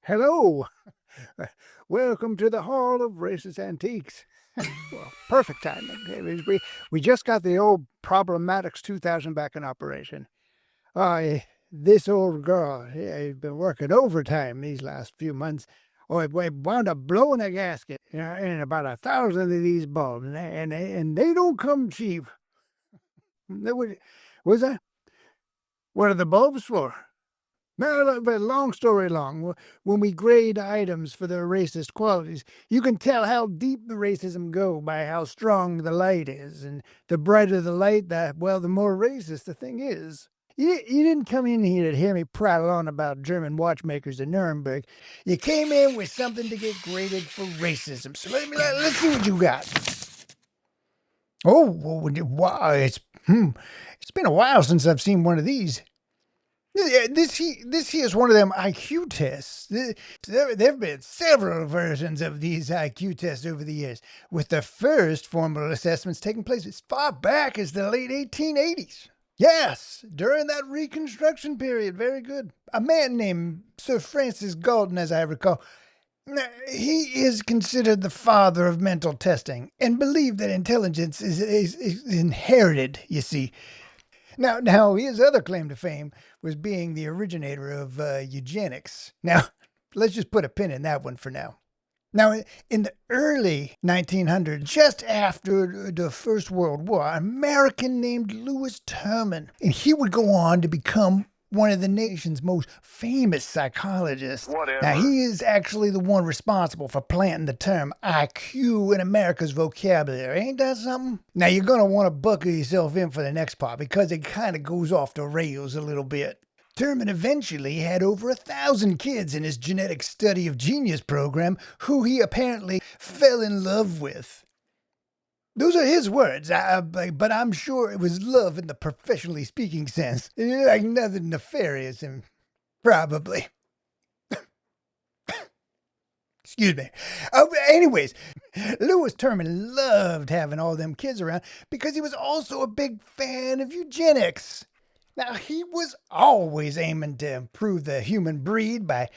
Hello. Welcome to the Hall of Racist Antiques. Well, perfect timing. We just got the old Problematics 2000 back in operation. This old girl has been working overtime these last few months. Oh, we wound up blowing a gasket in about 1,000 of these bulbs, and they don't come cheap. Was that? What are the bulbs for? No, but long story long, when we grade items for their racist qualities, you can tell how deep the racism go by how strong the light is. And the brighter the light, the more racist the thing is. You didn't come in here to hear me prattle on about German watchmakers in Nuremberg. You came in with something to get graded for racism. So let's see what you got. Oh, wow, it's been a while since I've seen one of these. Yeah, this here is one of them IQ tests. There have been several versions of these IQ tests over the years, with the first formal assessments taking place as far back as the late 1880s. Yes, during that Reconstruction period. Very good. A man named Sir Francis Galton, as I recall, he is considered the father of mental testing and believed that intelligence is inherited, you see. Now, his other claim to fame was being the originator of eugenics. Now, let's just put a pin in that one for now. Now, in the early 1900s, just after the First World War, an American named Lewis Terman, and he would go on to become one of the nation's most famous psychologists. Whatever. Now, he is actually the one responsible for planting the term IQ in America's vocabulary. Ain't that something? Now, you're going to want to buckle yourself in for the next part because it kind of goes off the rails a little bit. Terman eventually had over 1,000 kids in his genetic study of genius program who he apparently fell in love with. Those are his words, but I'm sure it was love in the professionally speaking sense. Like nothing nefarious, and probably. Excuse me. Anyways, Lewis Terman loved having all them kids around because he was also a big fan of eugenics. Now, he was always aiming to improve the human breed by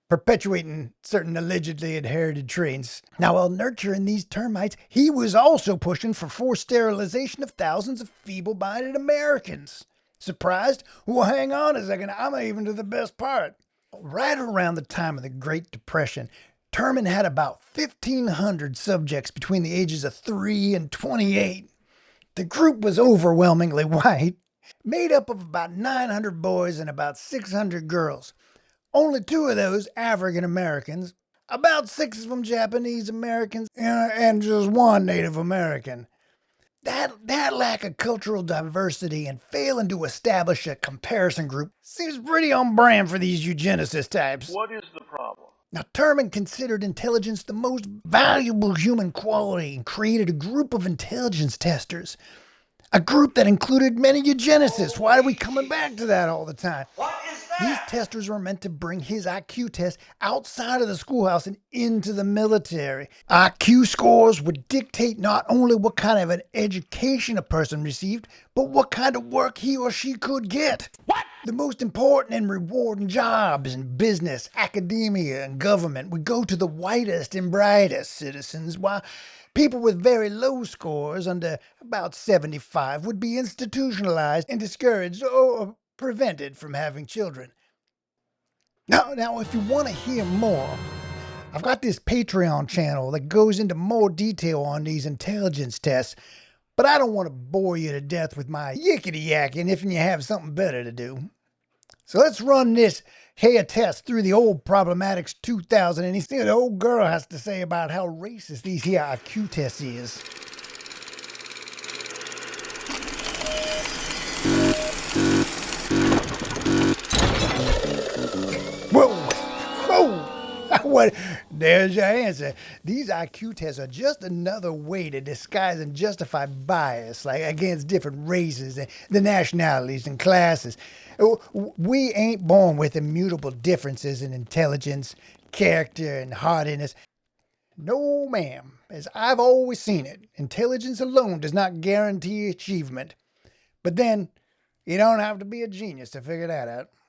perpetuating certain allegedly inherited traits. Now, while nurturing these termites, he was also pushing for forced sterilization of thousands of feeble-minded Americans. Surprised? Well, hang on a second. I'm even to the best part. Right around the time of the Great Depression, Terman had about 1,500 subjects between the ages of 3 and 28. The group was overwhelmingly white, made up of about 900 boys and about 600 girls. Only 2 of those African Americans, about 6 of them Japanese Americans, and just 1 Native American. That lack of cultural diversity and failing to establish a comparison group seems pretty on brand for these eugenicist types. What is the problem? Now, Terman considered intelligence the most valuable human quality and created a group of intelligence testers. A group that included many eugenicists. Why are we coming back to that all the time? What is that? These testers were meant to bring his IQ test outside of the schoolhouse and into the military. IQ scores would dictate not only what kind of an education a person received, but what kind of work he or she could get. What? The most important and rewarding jobs in business, academia, and government would go to the whitest and brightest citizens, while people with very low scores, under about 75, would be institutionalized and discouraged or prevented from having children. Now, if you want to hear more, I've got this Patreon channel that goes into more detail on these intelligence tests, but I don't want to bore you to death with my yickety yakking if you have something better to do. So let's run this hair test through the old Problematics 2000 and see what the old girl has to say about how racist these here IQ tests is. Whoa! Whoa! What? There's your answer. These IQ tests are just another way to disguise and justify bias, like against different races and the nationalities and classes. We ain't born with immutable differences in intelligence, character, and hardiness. No, ma'am. As I've always seen it, intelligence alone does not guarantee achievement. But then, you don't have to be a genius to figure that out.